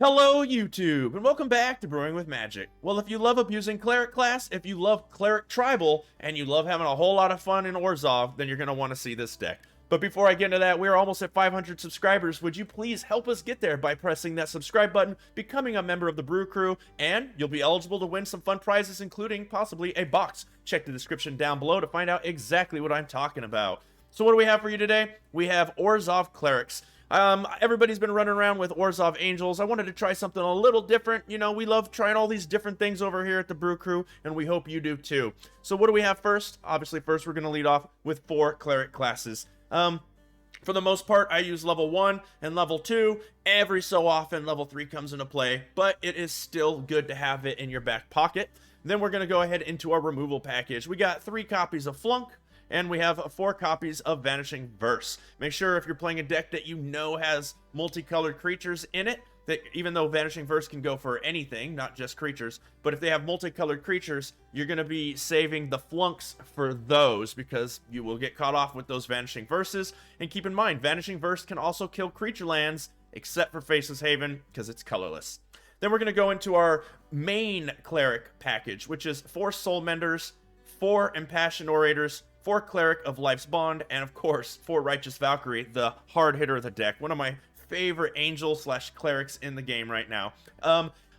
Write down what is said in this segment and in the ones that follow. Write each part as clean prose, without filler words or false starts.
Hello YouTube, and welcome back to Brewing with Magic. Well, if you love abusing Cleric class, if you love Cleric Tribal, and you love having a whole lot of fun in Orzhov, then you're going to want to see this deck. But before I get into that, we're almost at 500 subscribers. Would you please help us get there by pressing that subscribe button, becoming a member of the Brew Crew, and you'll be eligible to win some fun prizes, including possibly a box. Check the description down below to find out exactly what I'm talking about. So what do we have for you today? We have ORZHOV Clerics. Everybody's been running around with Orzhov Angels. I wanted to try something a little different. You know, we love trying all these different things over here at the Brew Crew, and we hope you do too. So what do we have first? Obviously, first we're going to lead off with 4 Cleric classes. For the most part, I use level 1 and level 2. Every so often, level 3 comes into play, but it is still good to have it in your back pocket. Then we're going to go ahead into our removal package. We got 3 copies of Flunk, and we have 4 copies of Vanishing Verse. Make sure if you're playing a deck that you know has multicolored creatures in it, that even though Vanishing Verse can go for anything, not just creatures, but if they have multicolored creatures, you're going to be saving the Flunks for those, because you will get caught off with those Vanishing Verses. And keep in mind, Vanishing Verse can also kill creature lands, except for Faceless Haven, because it's colorless. Then we're going to go into our main Cleric package, which is 4 Soul Menders, 4 Impassioned Orators, 4 Cleric of Life's Bond, and of course, 4 Righteous Valkyrie, the hard hitter of the deck. One of my favorite angel/clerics in the game right now.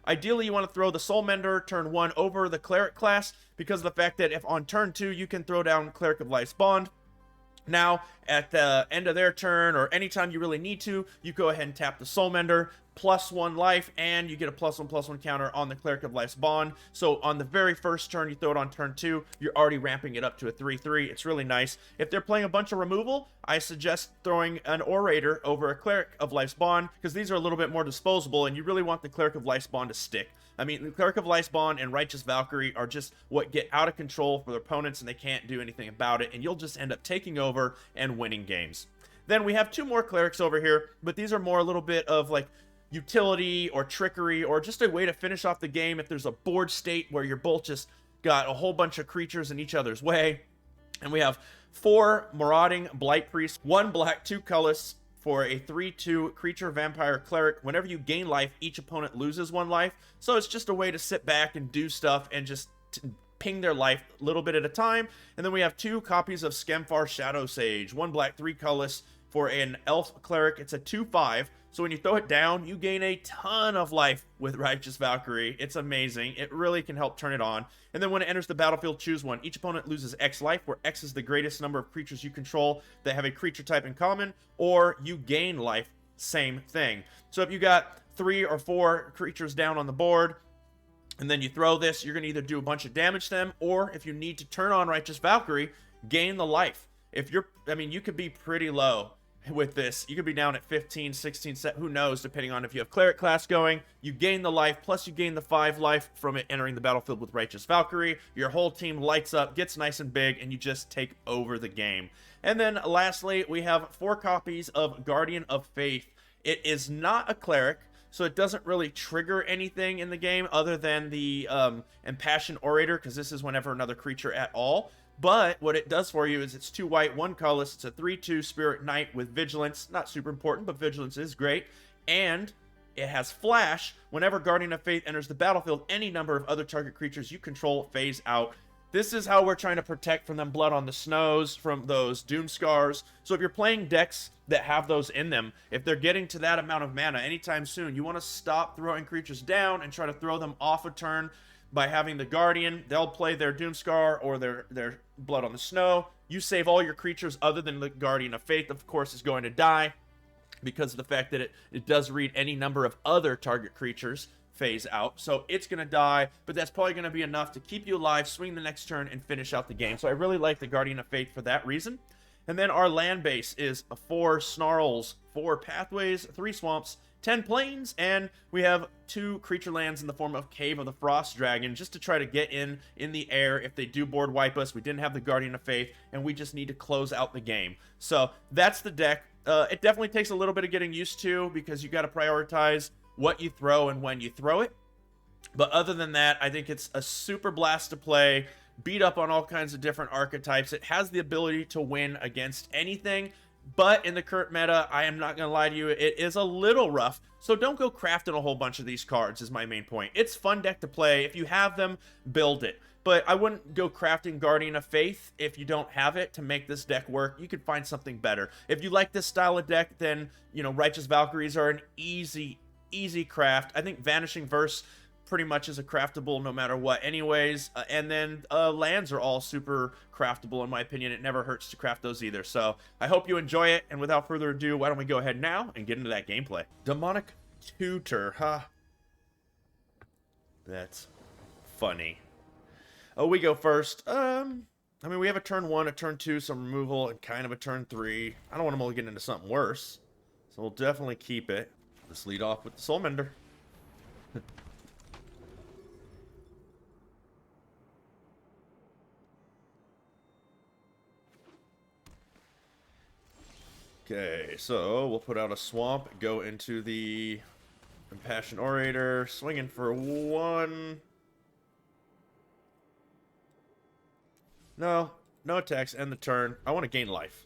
Ideally, you want to throw the Soul Mender turn 1 over the Cleric class, because of the fact that if on turn 2 you can throw down Cleric of Life's Bond. Now, at the end of their turn, or anytime you really need to, you go ahead and tap the Soul Mender, +1 life, and you get a +1/+1 counter on the Cleric of Life's Bond. So on the very first turn you throw it on turn 2, you're already ramping it up to a 3/3. It's really nice. If they're playing a bunch of removal, I suggest throwing an Orator over a Cleric of Life's Bond, because these are a little bit more disposable, and you really want the Cleric of Life's Bond to stick. I mean, the Cleric of Life's Bond and Righteous Valkyrie are just what get out of control for their opponents, and they can't do anything about it, and you'll just end up taking over and winning games. Then we have 2 more Clerics over here, but these are more a little bit of like utility or trickery, or just a way to finish off the game if there's a board state where you're both just got a whole bunch of creatures in each other's way. And we have 4 Marauding Blight Priests, 1 black, 2 colorless, for a 3/2 creature vampire cleric. Whenever you gain life, each opponent loses 1 life. So it's just a way to sit back and do stuff and just ping their life a little bit at a time. And then we have 2 copies of Skemfar Shadow Sage, 1 black, 3 colorless, for an elf cleric. It's a 2/5. So when you throw it down, you gain a ton of life with Righteous Valkyrie. It's amazing. It really can help turn it on. And then when it enters the battlefield, choose 1. Each opponent loses X life, where X is the greatest number of creatures you control that have a creature type in common, or you gain life, same thing. So if you got 3 or 4 creatures down on the board, and then you throw this, you're going to either do a bunch of damage to them, or if you need to turn on Righteous Valkyrie, gain the life. If you're, I mean, you could be pretty low with this. You could be down at 15, 16, who knows, depending on if you have Cleric class going. You gain the life, plus you gain the 5 life from it entering the battlefield with Righteous Valkyrie. Your whole team lights up, gets nice and big, and you just take over the game. And then lastly, we have 4 copies of Guardian of Faith. It is not a Cleric, so it doesn't really trigger anything in the game other than the Impassioned Orator, because this is whenever another creature at all. But what it does for you is it's 2 white, 1 colorless. It's a 3/2 Spirit Knight with Vigilance. Not super important, but Vigilance is great. And it has Flash. Whenever Guardian of Faith enters the battlefield, any number of other target creatures you control phase out. This is how we're trying to protect from them Blood on the Snows, from those Doom Scars. So if you're playing decks that have those in them, if they're getting to that amount of mana anytime soon, you want to stop throwing creatures down and try to throw them off a turn by having the Guardian. They'll play their Doomscar or their Blood on the Snow. You save all your creatures other than the Guardian of Faith, of course, is going to die, because of the fact that it does read any number of other target creatures phase out. So it's going to die, but that's probably going to be enough to keep you alive, swing the next turn, and finish out the game. So I really like the Guardian of Faith for that reason. And then our land base is 4 Snarls, 4 Pathways, 3 Swamps, 10 plains, and we have 2 creature lands in the form of Cave of the Frost Dragon, just to try to get in the air if they do board wipe us. We didn't have the Guardian of Faith, and we just need to close out the game. So that's the deck. It definitely takes a little bit of getting used to, because you got to prioritize what you throw and when you throw it. But other than that, I think it's a super blast to play. Beat up on all kinds of different archetypes. It has the ability to win against anything. But in the current meta, I am not going to lie to you, it is a little rough. So don't go crafting a whole bunch of these cards is my main point. It's fun deck to play. If you have them, build it. But I wouldn't go crafting Guardian of Faith if you don't have it to make this deck work. You could find something better. If you like this style of deck, then, you know, Righteous Valkyries are an easy craft. I think Vanishing Verse pretty much is a craftable no matter what anyways, and then lands are all super craftable in my opinion. It never hurts to craft those either. So I hope you enjoy it, and without further ado, why don't we go ahead now and get into that gameplay. Demonic Tutor, huh? That's funny. Oh, we go first. I mean, we have a turn 1, a turn 2, some removal, and kind of a turn 3. I don't want them all to get into something worse, so we'll definitely keep it. Let's lead off with the Soulmender. Okay, so we'll put out a Swamp, go into the Impassioned Orator, swinging for 1. No attacks, end the turn. I want to gain life.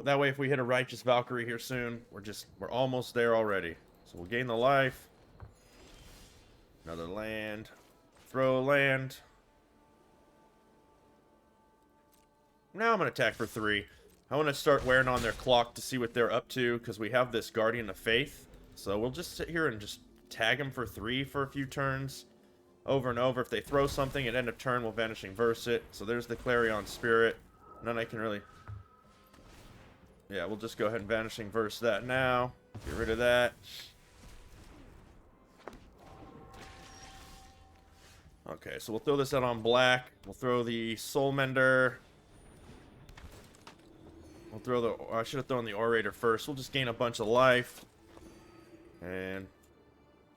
That way if we hit a Righteous Valkyrie here soon, we're almost there already. So we'll gain the life. Another land. Throw a land. Now I'm going to attack for 3. I want to start wearing on their clock to see what they're up to, because we have this Guardian of Faith. So we'll just sit here and just tag them for 3 for a few turns. Over and over. If they throw something at end of turn, we'll Vanishing Verse it. So there's the Clarion Spirit. And then I can really... Yeah, we'll just go ahead and Vanishing Verse that now. Get rid of that. Okay, so we'll throw this out on black. We'll throw the Soulmender. We'll throw the... I should have thrown the Orator first. We'll just gain a bunch of life. And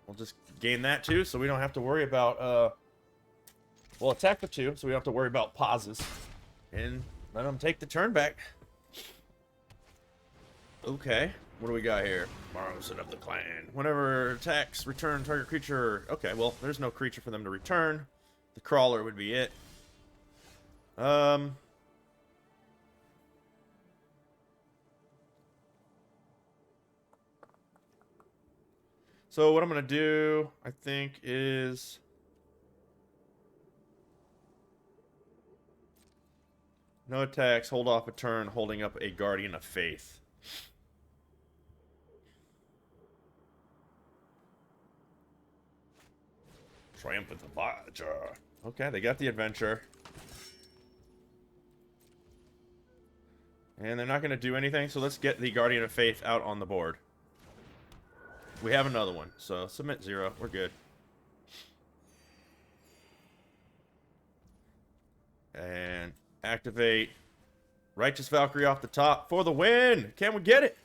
we'll just gain that too, so we don't have to worry about... We'll attack for 2, so we don't have to worry about pauses. And let them take the turn back. Okay, what do we got here? Boros of the Clan. Whenever attacks, return target creature... Okay, well, there's no creature for them to return. The Crawler would be it. So what I'm going to do, I think, is... No attacks, hold off a turn, holding up a Guardian of Faith. Triumphant Adventure. Okay, they got the adventure. And they're not going to do anything, so let's get the Guardian of Faith out on the board. We have another one, so submit 0. We're good. And activate Righteous Valkyrie off the top for the win. Can we get it?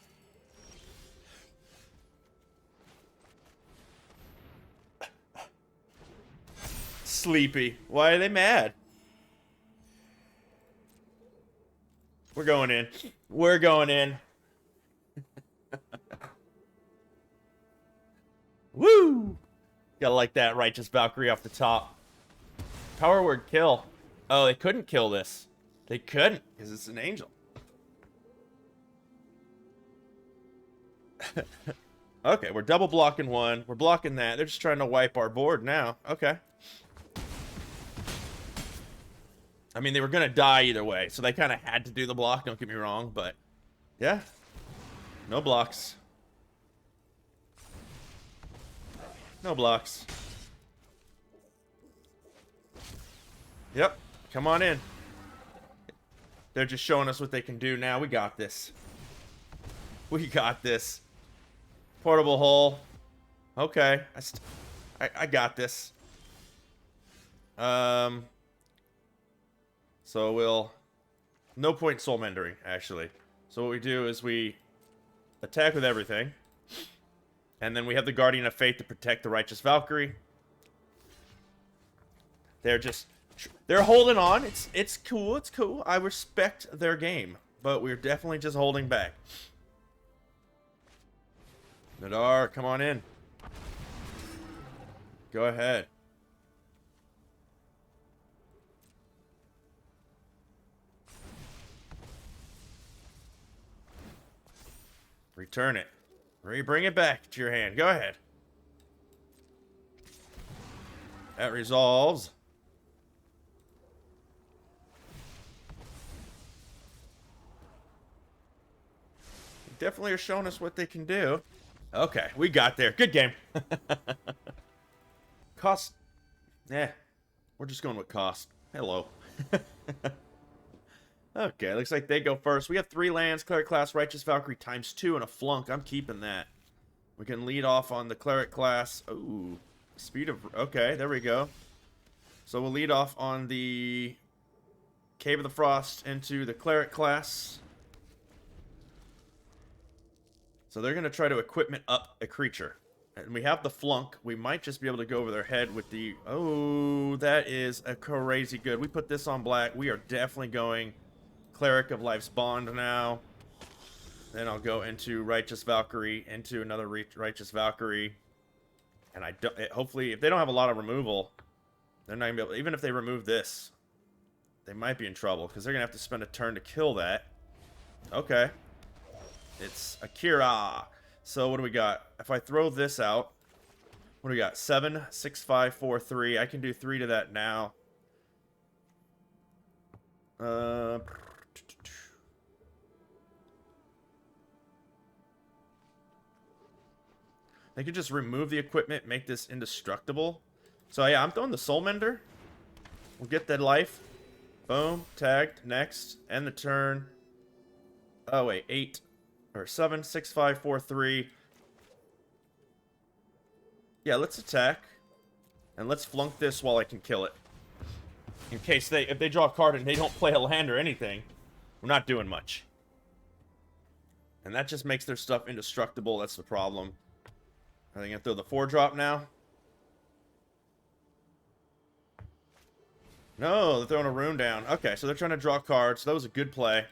Sleepy. Why are they mad? We're going in. We're going in. Woo! Gotta like that Righteous Valkyrie off the top. Power word kill. Oh, they couldn't kill this. They couldn't, because it's an angel. Okay, we're double blocking 1. We're blocking that. They're just trying to wipe our board now. Okay. I mean, they were going to die either way, so they kind of had to do the block, don't get me wrong, but... Yeah. No blocks. No blocks. Yep. Come on in. They're just showing us what they can do now. We got this. We got this. Portable hole. Okay. I got this. So we'll... No point Soulmendering, actually. So what we do is we attack with everything. And then we have the Guardian of Faith to protect the Righteous Valkyrie. They're holding on. It's cool. It's cool. I respect their game, but we're definitely just holding back. Nadar, come on in. Go ahead. Return it. Bring it back to your hand. Go ahead. That resolves. They definitely are showing us what they can do. Okay, we got there. Good game. Cost. Eh. We're just going with cost. Hello. Okay, looks like they go first. We have 3 lands, Cleric class, Righteous Valkyrie ×2, and a flunk. I'm keeping that. We can lead off on the Cleric class. Ooh, speed of... Okay, there we go. So we'll lead off on the Cave of the Frost into the Cleric class. So they're going to try to equipment up a creature. And we have the flunk. We might just be able to go over their head with the... Oh, that is a crazy good. We put this on black. We are definitely going... Cleric of Life's Bond now. Then I'll go into Righteous Valkyrie, into another Righteous Valkyrie. And I don't, hopefully, if they don't have a lot of removal, they're not going to be able, even if they remove this, they might be in trouble, because they're going to have to spend a turn to kill that. Okay. It's Akira. So what do we got? If I throw this out, what do we got? 7, 6, 5, 4, 3. I can do 3 to that now. They could just remove the equipment, make this indestructible. So yeah, I'm throwing the Soul Mender. We'll get that life. Boom. Tagged. Next. End the turn. Oh wait, 8 or 7, 6, 5, 4, 3. Yeah, let's attack. And let's flunk this while I can kill it. In case if they draw a card and they don't play a land or anything, we're not doing much. And that just makes their stuff indestructible. That's the problem. Are they going to throw the 4-drop now? No, they're throwing a rune down. Okay, so they're trying to draw cards. That was a good play.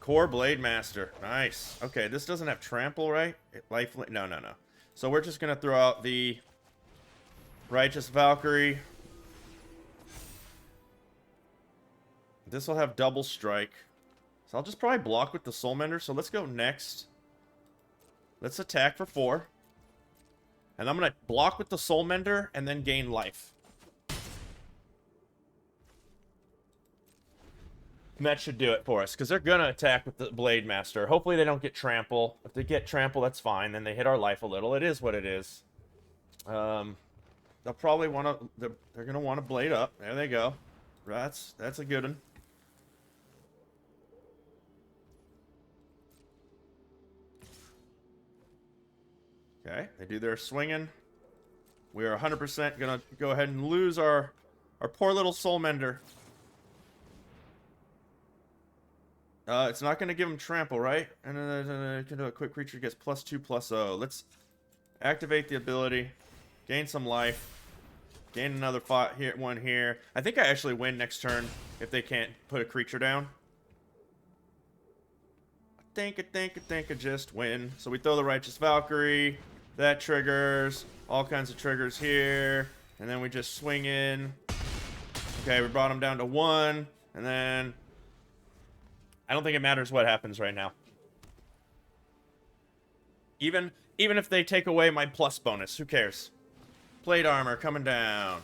Core Blade Master. Nice. Okay, this doesn't have trample, right? No. So we're just going to throw out the Righteous Valkyrie. This will have double strike. So I'll just probably block with the Soul Mender. So let's go next. Let's attack for 4. And I'm going to block with the Soul Mender and then gain life. And that should do it for us, because they're going to attack with the Blade Master. Hopefully they don't get trample. If they get trample, that's fine. Then they hit our life a little. It is what it is. They'll probably want to... They're going to want to blade up. There they go. That's a good one. Okay, they do their swinging. We are 100% going to go ahead and lose our poor little Soul Mender. It's not going to give him trample, right? And then a quick creature gets +2/+0. Let's activate the ability. Gain some life. Gain another one here. I think I actually win next turn if they can't put a creature down. I think I just win. So we throw the Righteous Valkyrie. That triggers. All kinds of triggers here. And then we just swing in. Okay, we brought him down to 1. And then... I don't think it matters what happens right now. Even if they take away my plus bonus, who cares? Plate armor coming down.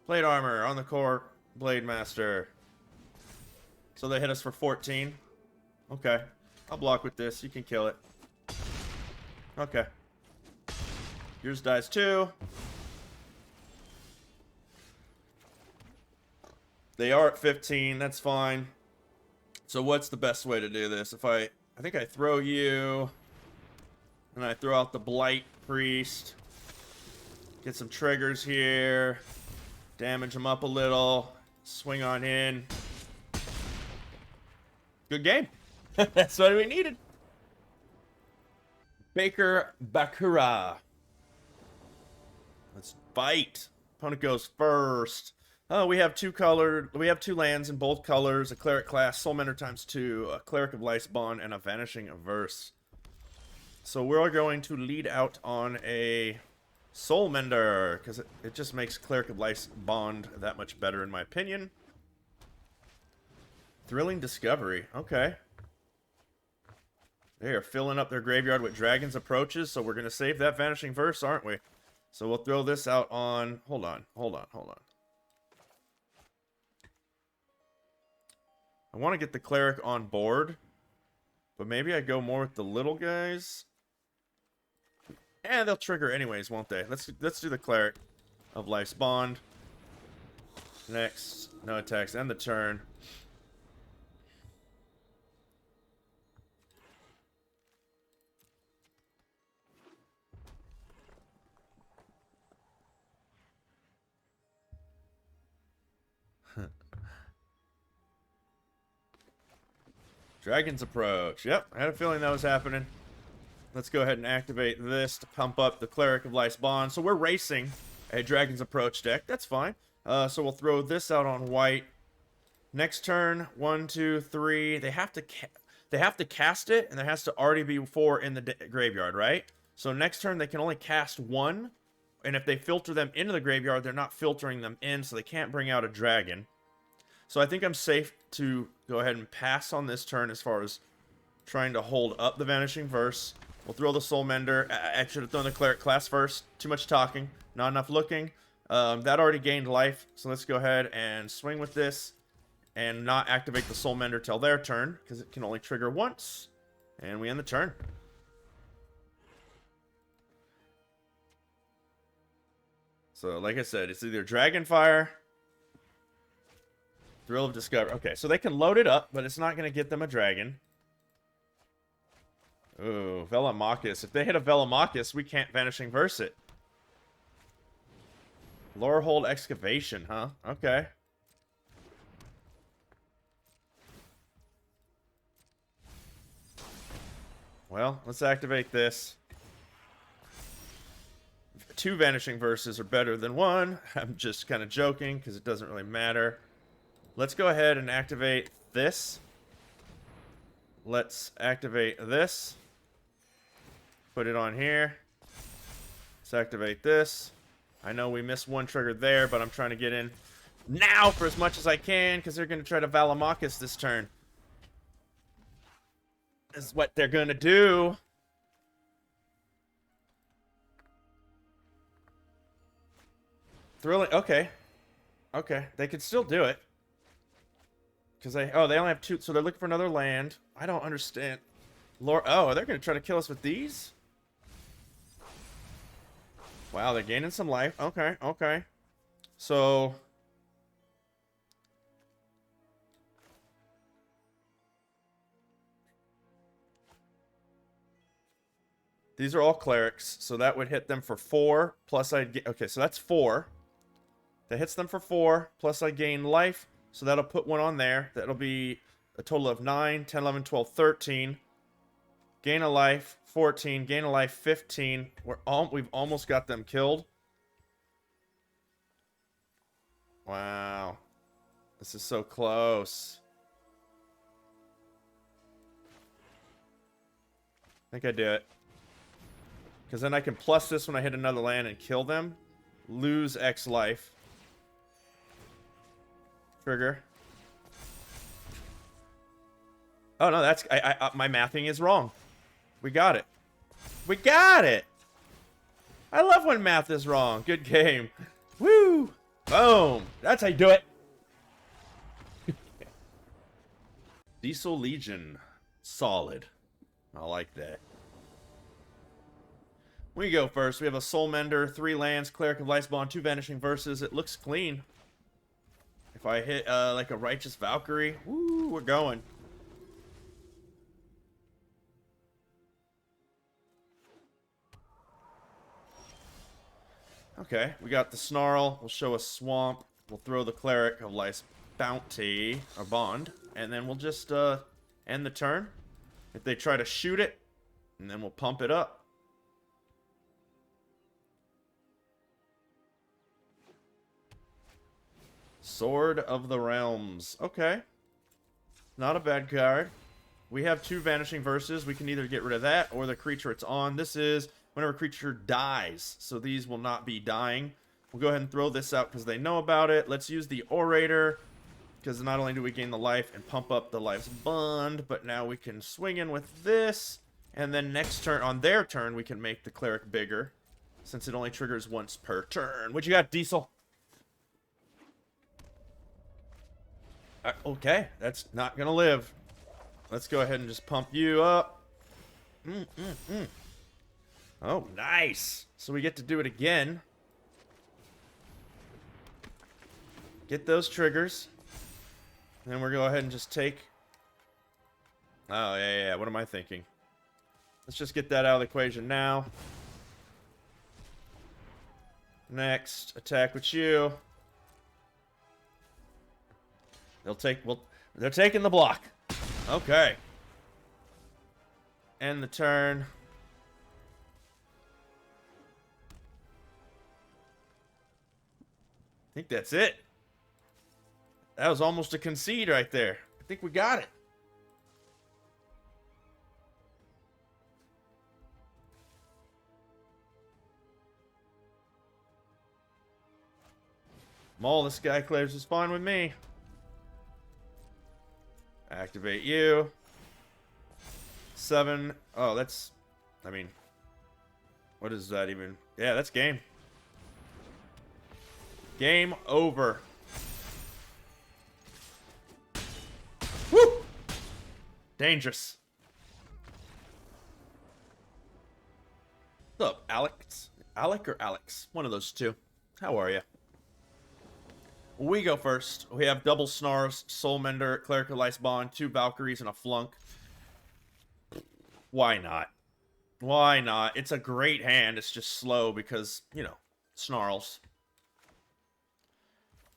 Plate armor on the core Blade Master. So they hit us for 14. Okay. I'll block with this. You can kill it. Okay. Yours dies too. They are at 15. That's fine. So what's the best way to do this? If I think I throw you, and I throw out the Blight Priest. Get some triggers here. Damage them up a little. Swing on in. Good game. That's what we needed. Baker Bakura. Let's fight. Opponent goes first. Oh, we have two lands in both colors, a Cleric class, Soul Mender ×2, a Cleric of Life's Bond, and a Vanishing Averse. So we're going to lead out on a Soul Mender, because it just makes Cleric of Life's Bond that much better in my opinion. Thrilling Discovery, okay. They are filling up their graveyard with Dragon's Approaches, so we're going to save that Vanishing Verse, aren't we? So we'll throw this out on... Hold on. I want to get the Cleric on board, but maybe I go more with the little guys. And they'll trigger anyways, won't they? Let's do the Cleric of Life's Bond. Next, no attacks, end the turn. Dragon's Approach. Yep, I had a feeling that was happening. Let's go ahead and activate this to pump up the Cleric of Life's Bond. So we're racing a Dragon's Approach deck. That's fine. So we'll throw this out on white. Next turn, 1, 2, 3. They have to cast it, and there has to already be 4 in the graveyard, right? So next turn they can only cast 1, and if they filter them into the graveyard, they're not filtering them in, so they can't bring out a dragon. So I think I'm safe to go ahead and pass on this turn as far as trying to hold up the Vanishing Verse. We'll throw the Soul Mender. I should have thrown the Cleric class first. Too much talking, not enough looking. That already gained life, so let's go ahead and swing with this and not activate the Soul Mender till their turn, because it can only trigger once. And we end the turn. So, like I said, it's either Dragonfire, Thrill of Discovery. Okay, so they can load it up, but it's not going to get them a dragon. Ooh, Velomachus. If they hit a Velomachus, we can't Vanishing Verse it. Lorehold Excavation, huh? Okay. Well, let's activate this. 2 Vanishing Verses are better than 1. I'm just kind of joking because it doesn't really matter. Let's go ahead and activate this. Let's activate this. Put it on here. Let's activate this. I know we missed 1 trigger there, but I'm trying to get in now for as much as I can because they're going to try to Velomachus this turn. This is what they're going to do. Thrilling. Okay. Okay. They could still do it. Because they only have 2, so they're looking for another land. I don't understand. Oh, they're going to try to kill us with these? Wow, they're gaining some life. Okay, okay. So... these are all clerics, so that would hit them for 4, plus I'd get... okay, so that's 4. That hits them for 4, plus I gain life, so that'll put 1 on there. That'll be a total of 9, 10, 11, 12, 13. Gain a life, 14. Gain a life, 15. We've almost got them killed. Wow. This is so close. I think I do it. Because then I can plus this when I hit another land and kill them. Lose X life. Trigger. Oh no, that's my mathing is wrong. We got it. We got it. I love when math is wrong. Good game. Woo! Boom. That's how you do it. Diesel Legion. Solid. I like that. We go first. We have a Soul Mender, 3 lands, Cleric of Life's Bond, 2 Vanishing Verses. It looks clean. If I hit like a Righteous Valkyrie, woo, we're going. Okay, we got the Snarl. We'll show a Swamp. We'll throw the Cleric of Life's Bounty, or Bond, and then we'll just end the turn. If they try to shoot it, and then we'll pump it up. Sword of the Realms. Okay. Not a bad card. We have 2 Vanishing Verses. We can either get rid of that or the creature it's on. This is whenever a creature dies. So these will not be dying. We'll go ahead and throw this out because they know about it. Let's use the Orator. Because not only do we gain the life and pump up the Life's Bond, but now we can swing in with this. And then next turn, on their turn, we can make the cleric bigger, since it only triggers once per turn. What you got, Diesel? Okay, that's not gonna live. Let's go ahead and just pump you up. Oh, nice. So we get to do it again. Get those triggers. And then we'll go ahead and just take... Oh, yeah. What am I thinking? Let's just get that out of the equation now. Next, attack with you. They'll take... Well, they're taking the block. Okay. End the turn. I think that's it. That was almost a concede right there. I think we got it. Maul, this guy clears is fine with me. Activate you. 7. Oh, that's... I mean... What is that even? Yeah, that's game. Game over. Woo! Dangerous. What's up, Alex? Alec or Alex? One of those two. How are you? We go first. We have double Snarls, Soulmender, Clerical Ice Bond, 2 Valkyries, and a Flunk. Why not? Why not? It's a great hand. It's just slow because, you know, Snarls.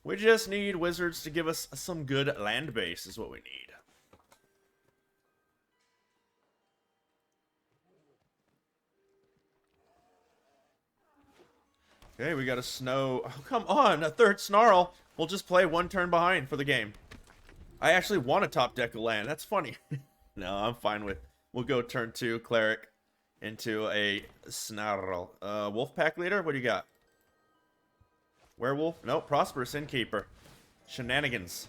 We just need Wizards to give us some good land base is what we need. Okay, we got a Snow. Oh, come on, a 3rd Snarl. We'll just play 1 turn behind for the game. I actually want a top deck of land. That's funny. No, I'm fine with... We'll go turn 2, Cleric, into a Snarl. Wolfpack Leader, what do you got? Werewolf? No, Prosperous Innkeeper. Shenanigans.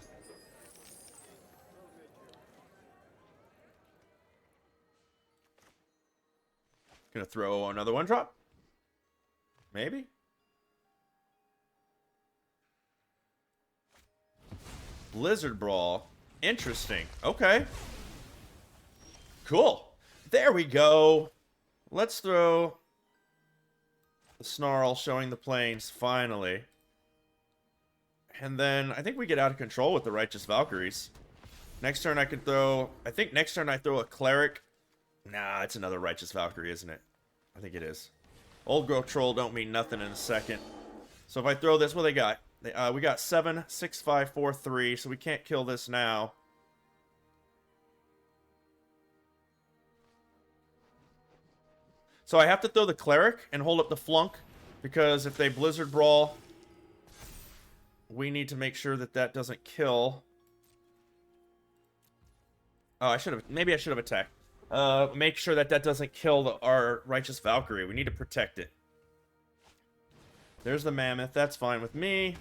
Gonna throw another 1-drop? Maybe? Blizzard Brawl. Interesting. Okay. Cool. There we go. Let's throw the Snarl showing the plains, finally. And then I think we get out of control with the Righteous Valkyries. Next turn I could throw... I think next turn I throw a Cleric. Nah, it's another Righteous Valkyrie, isn't it? I think it is. Old Growth Troll don't mean nothing in a second. So if I throw this, what they got? We got 7, 6, 5, 4, 3, so we can't kill this now. So I have to throw the Cleric and hold up the Flunk, because if they Blizzard Brawl, we need to make sure that that doesn't kill. Oh, maybe I should have attacked. Make sure that that doesn't kill our Righteous Valkyrie. We need to protect it. There's the Mammoth. That's fine with me.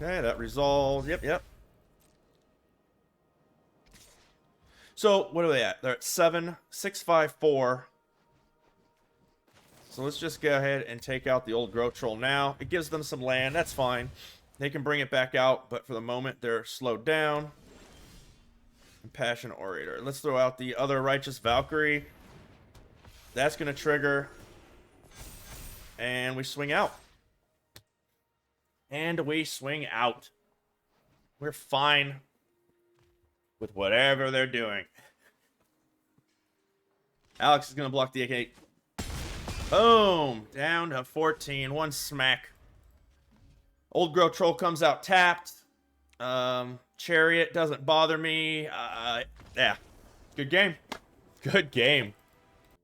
Okay, that resolved. Yep. So, what are they at? They're at 7, 6, 5, 4. So let's just go ahead and take out the Old Growth Troll now. It gives them some land. That's fine. They can bring it back out, but for the moment, they're slowed down. Impassioned Orator. Let's throw out the other Righteous Valkyrie. That's going to trigger. And we swing out. And we swing out. We're fine with whatever they're doing. Alex is going to block the 8. Boom. Down to 14. 1 smack. Old Growth Troll comes out tapped. Chariot doesn't bother me. Yeah. Good game. Good game.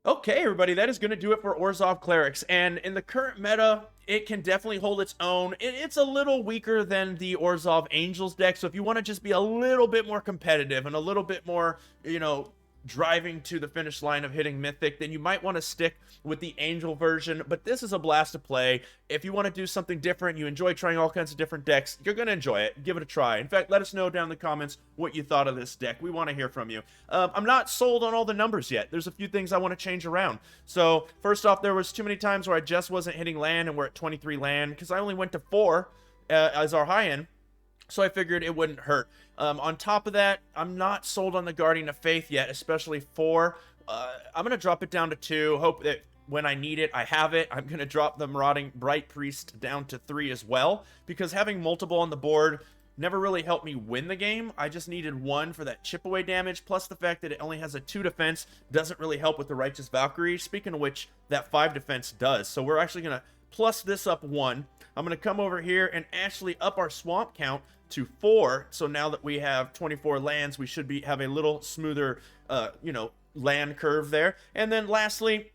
Okay, everybody, that is going to do it for Orzhov Clerics. And in the current meta, it can definitely hold its own. It's a little weaker than the Orzhov Angels deck. So if you want to just be a little bit more competitive and a little bit more, you know, driving to the finish line of hitting Mythic, then you might want to stick with the Angel version, but this is a blast to play. If you want to do something different, you enjoy trying all kinds of different decks, you're going to enjoy it. Give it a try. In fact, let us know down in the comments what you thought of this deck. We want to hear from you. I'm not sold on all the numbers yet. There's a few things I want to change around. So first off, there was too many times where I just wasn't hitting land, and we're at 23 land because I only went to 4 as our high end. So I figured it wouldn't hurt. On top of that, I'm not sold on the Guardian of Faith yet, especially 4. I'm going to drop it down to 2. Hope that when I need it, I have it. I'm going to drop the Marauding Bright Priest down to 3 as well, because having multiple on the board never really helped me win the game. I just needed 1 for that chip away damage, plus the fact that it only has a 2 defense doesn't really help with the Righteous Valkyrie. Speaking of which, that 5 defense does. So we're actually going to plus this up 1. I'm going to come over here and actually up our swamp count to 4. So now that we have 24 lands, we should have a little smoother, land curve there. And then lastly,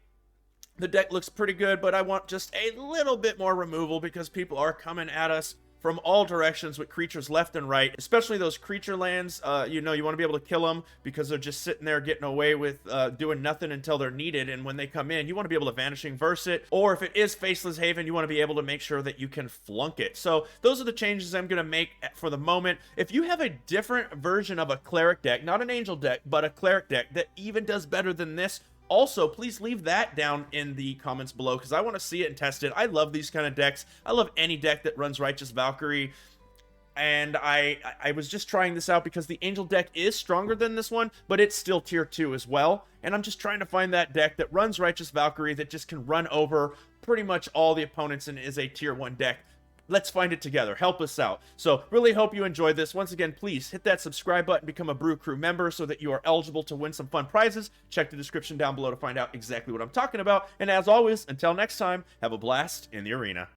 the deck looks pretty good, but I want just a little bit more removal because people are coming at us from all directions with creatures left and right, especially those creature lands. You want to be able to kill them because they're just sitting there getting away with doing nothing until they're needed, and when they come in, you want to be able to Vanishing Verse it, or if it is Faceless Haven, you want to be able to make sure that you can flunk it. So those are the changes I'm going to make for the moment. If you have a different version of a cleric deck, not an angel deck, but a cleric deck that even does better than this, also, please leave that down in the comments below because I want to see it and test it. I love these kind of decks. I love any deck that runs Righteous Valkyrie. And I was just trying this out because the Angel deck is stronger than this one, but it's still tier 2 as well. And I'm just trying to find that deck that runs Righteous Valkyrie that just can run over pretty much all the opponents and is a tier 1 deck. Let's find it together. Help us out. So really hope you enjoyed this. Once again, please hit that subscribe button, become a Brew Crew member so that you are eligible to win some fun prizes. Check the description down below to find out exactly what I'm talking about. And as always, until next time, have a blast in the arena.